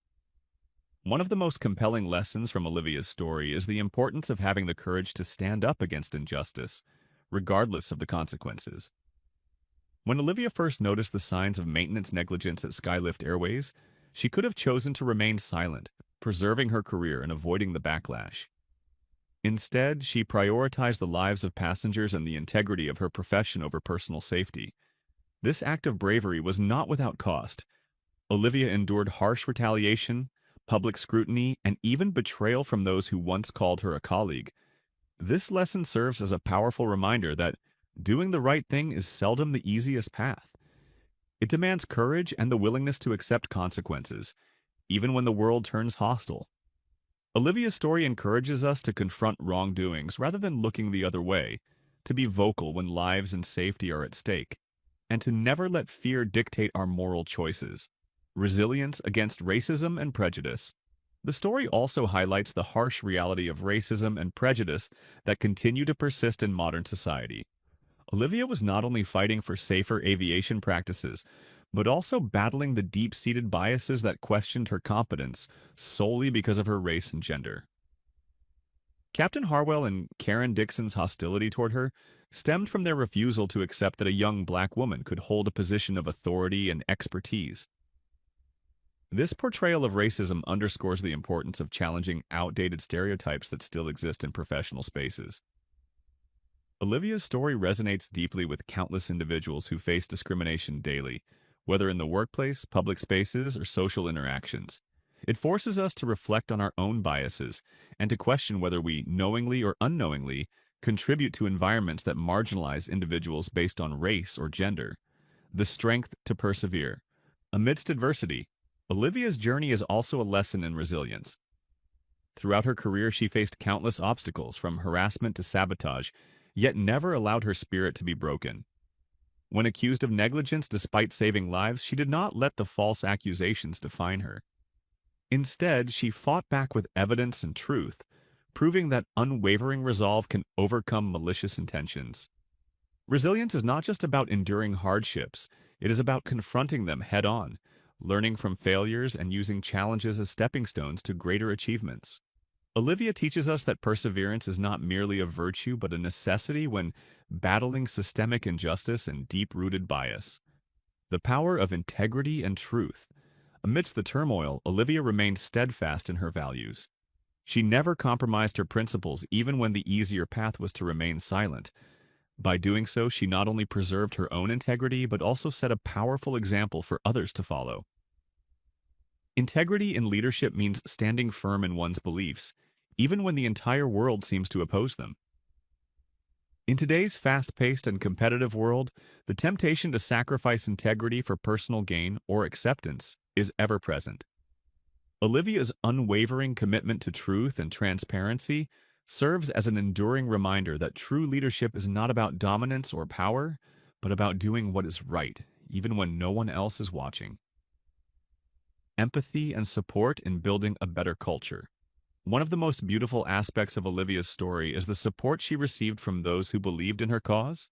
One of the most compelling lessons from Olivia's story is the importance of having the courage to stand up against injustice, regardless of the consequences. When Olivia first noticed the signs of maintenance negligence at Skylift Airways, she could have chosen to remain silent, preserving her career and avoiding the backlash. Instead, she prioritized the lives of passengers and the integrity of her profession over personal safety. This act of bravery was not without cost. Olivia endured harsh retaliation, public scrutiny, and even betrayal from those who once called her a colleague. This lesson serves as a powerful reminder that doing the right thing is seldom the easiest path. It demands courage and the willingness to accept consequences, even when the world turns hostile. Olivia's story encourages us to confront wrongdoings rather than looking the other way, to be vocal when lives and safety are at stake, and to never let fear dictate our moral choices. Resilience against racism and prejudice. The story also highlights the harsh reality of racism and prejudice that continue to persist in modern society. Olivia was not only fighting for safer aviation practices, but also battling the deep-seated biases that questioned her competence solely because of her race and gender. Captain Harwell and Karen Dixon's hostility toward her stemmed from their refusal to accept that a young black woman could hold a position of authority and expertise. This portrayal of racism underscores the importance of challenging outdated stereotypes that still exist in professional spaces. Olivia's story resonates deeply with countless individuals who face discrimination daily, whether in the workplace, public spaces, or social interactions. It forces us to reflect on our own biases and to question whether we, knowingly or unknowingly, contribute to environments that marginalize individuals based on race or gender. The strength to persevere. Amidst adversity, Olivia's journey is also a lesson in resilience. Throughout her career, she faced countless obstacles, from harassment to sabotage, yet never allowed her spirit to be broken. When accused of negligence despite saving lives, she did not let the false accusations define her. Instead, she fought back with evidence and truth, proving that unwavering resolve can overcome malicious intentions. Resilience is not just about enduring hardships, it is about confronting them head-on, learning from failures and using challenges as stepping stones to greater achievements. Olivia teaches us that perseverance is not merely a virtue but a necessity when battling systemic injustice and deep-rooted bias. The power of integrity and truth. Amidst the turmoil, Olivia remained steadfast in her values. She never compromised her principles even when the easier path was to remain silent. By doing so, she not only preserved her own integrity but also set a powerful example for others to follow. Integrity in leadership means standing firm in one's beliefs, even when the entire world seems to oppose them. In today's fast-paced and competitive world, the temptation to sacrifice integrity for personal gain or acceptance is ever present. Olivia's unwavering commitment to truth and transparency serves as an enduring reminder that true leadership is not about dominance or power, but about doing what is right, even when no one else is watching. Empathy and support in building a better culture. One of the most beautiful aspects of Olivia's story is the support she received from those who believed in her cause.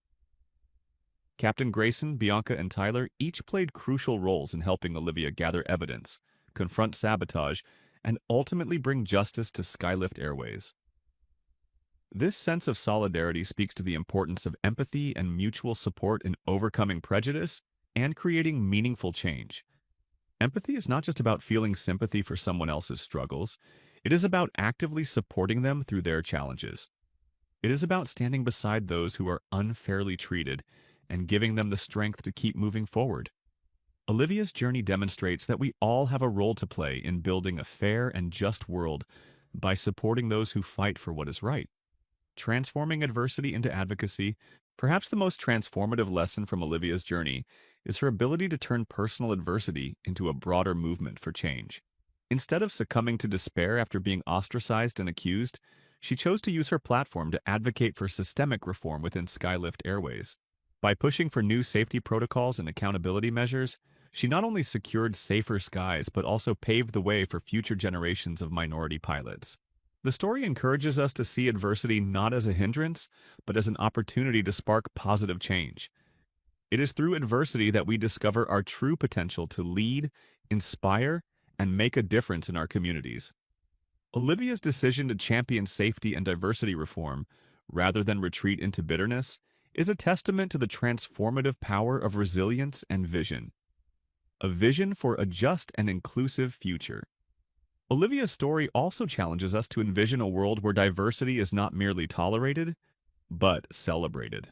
Captain Grayson, Bianca, and Tyler each played crucial roles in helping Olivia gather evidence, confront sabotage, and ultimately bring justice to Skylift Airways. This sense of solidarity speaks to the importance of empathy and mutual support in overcoming prejudice and creating meaningful change. Empathy is not just about feeling sympathy for someone else's struggles. It is about actively supporting them through their challenges. It is about standing beside those who are unfairly treated and giving them the strength to keep moving forward. Olivia's journey demonstrates that we all have a role to play in building a fair and just world by supporting those who fight for what is right. Transforming adversity into advocacy. Perhaps the most transformative lesson from Olivia's journey is her ability to turn personal adversity into a broader movement for change. Instead of succumbing to despair after being ostracized and accused, she chose to use her platform to advocate for systemic reform within Skylift Airways. By pushing for new safety protocols and accountability measures, she not only secured safer skies but also paved the way for future generations of minority pilots. The story encourages us to see adversity not as a hindrance, but as an opportunity to spark positive change. It is through adversity that we discover our true potential to lead, inspire, and make a difference in our communities. Olivia's decision to champion safety and diversity reform, rather than retreat into bitterness, is a testament to the transformative power of resilience and vision. A vision for a just and inclusive future. Olivia's story also challenges us to envision a world where diversity is not merely tolerated, but celebrated.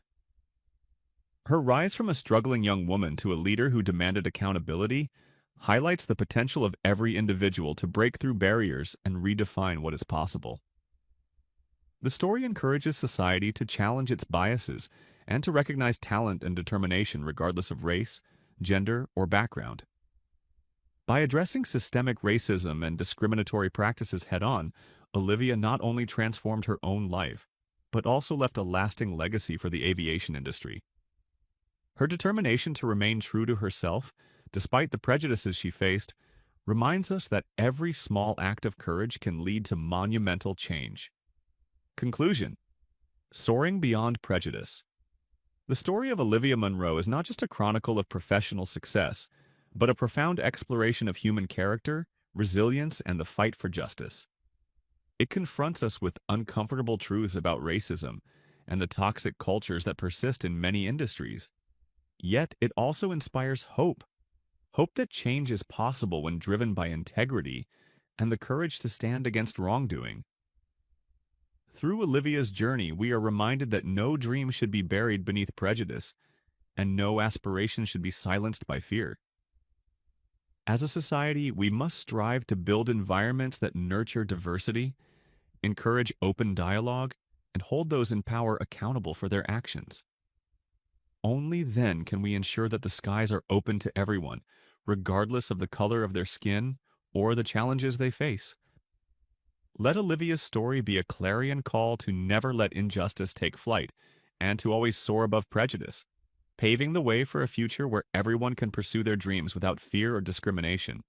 Her rise from a struggling young woman to a leader who demanded accountability highlights the potential of every individual to break through barriers and redefine what is possible. The story encourages society to challenge its biases and to recognize talent and determination regardless of race, gender, or background. By addressing systemic racism and discriminatory practices head-on, Olivia not only transformed her own life, but also left a lasting legacy for the aviation industry. Her determination to remain true to herself, despite the prejudices she faced, reminds us that every small act of courage can lead to monumental change. Conclusion: Soaring beyond prejudice. The story of Olivia Munro is not just a chronicle of professional success, but a profound exploration of human character, resilience, and the fight for justice. It confronts us with uncomfortable truths about racism and the toxic cultures that persist in many industries. Yet it also inspires hope. Hope that change is possible when driven by integrity and the courage to stand against wrongdoing. Through Olivia's journey, we are reminded that no dream should be buried beneath prejudice, and no aspiration should be silenced by fear. As a society, we must strive to build environments that nurture diversity, encourage open dialogue, and hold those in power accountable for their actions. Only then can we ensure that the skies are open to everyone, regardless of the color of their skin or the challenges they face. Let Olivia's story be a clarion call to never let injustice take flight and to always soar above prejudice, paving the way for a future where everyone can pursue their dreams without fear or discrimination.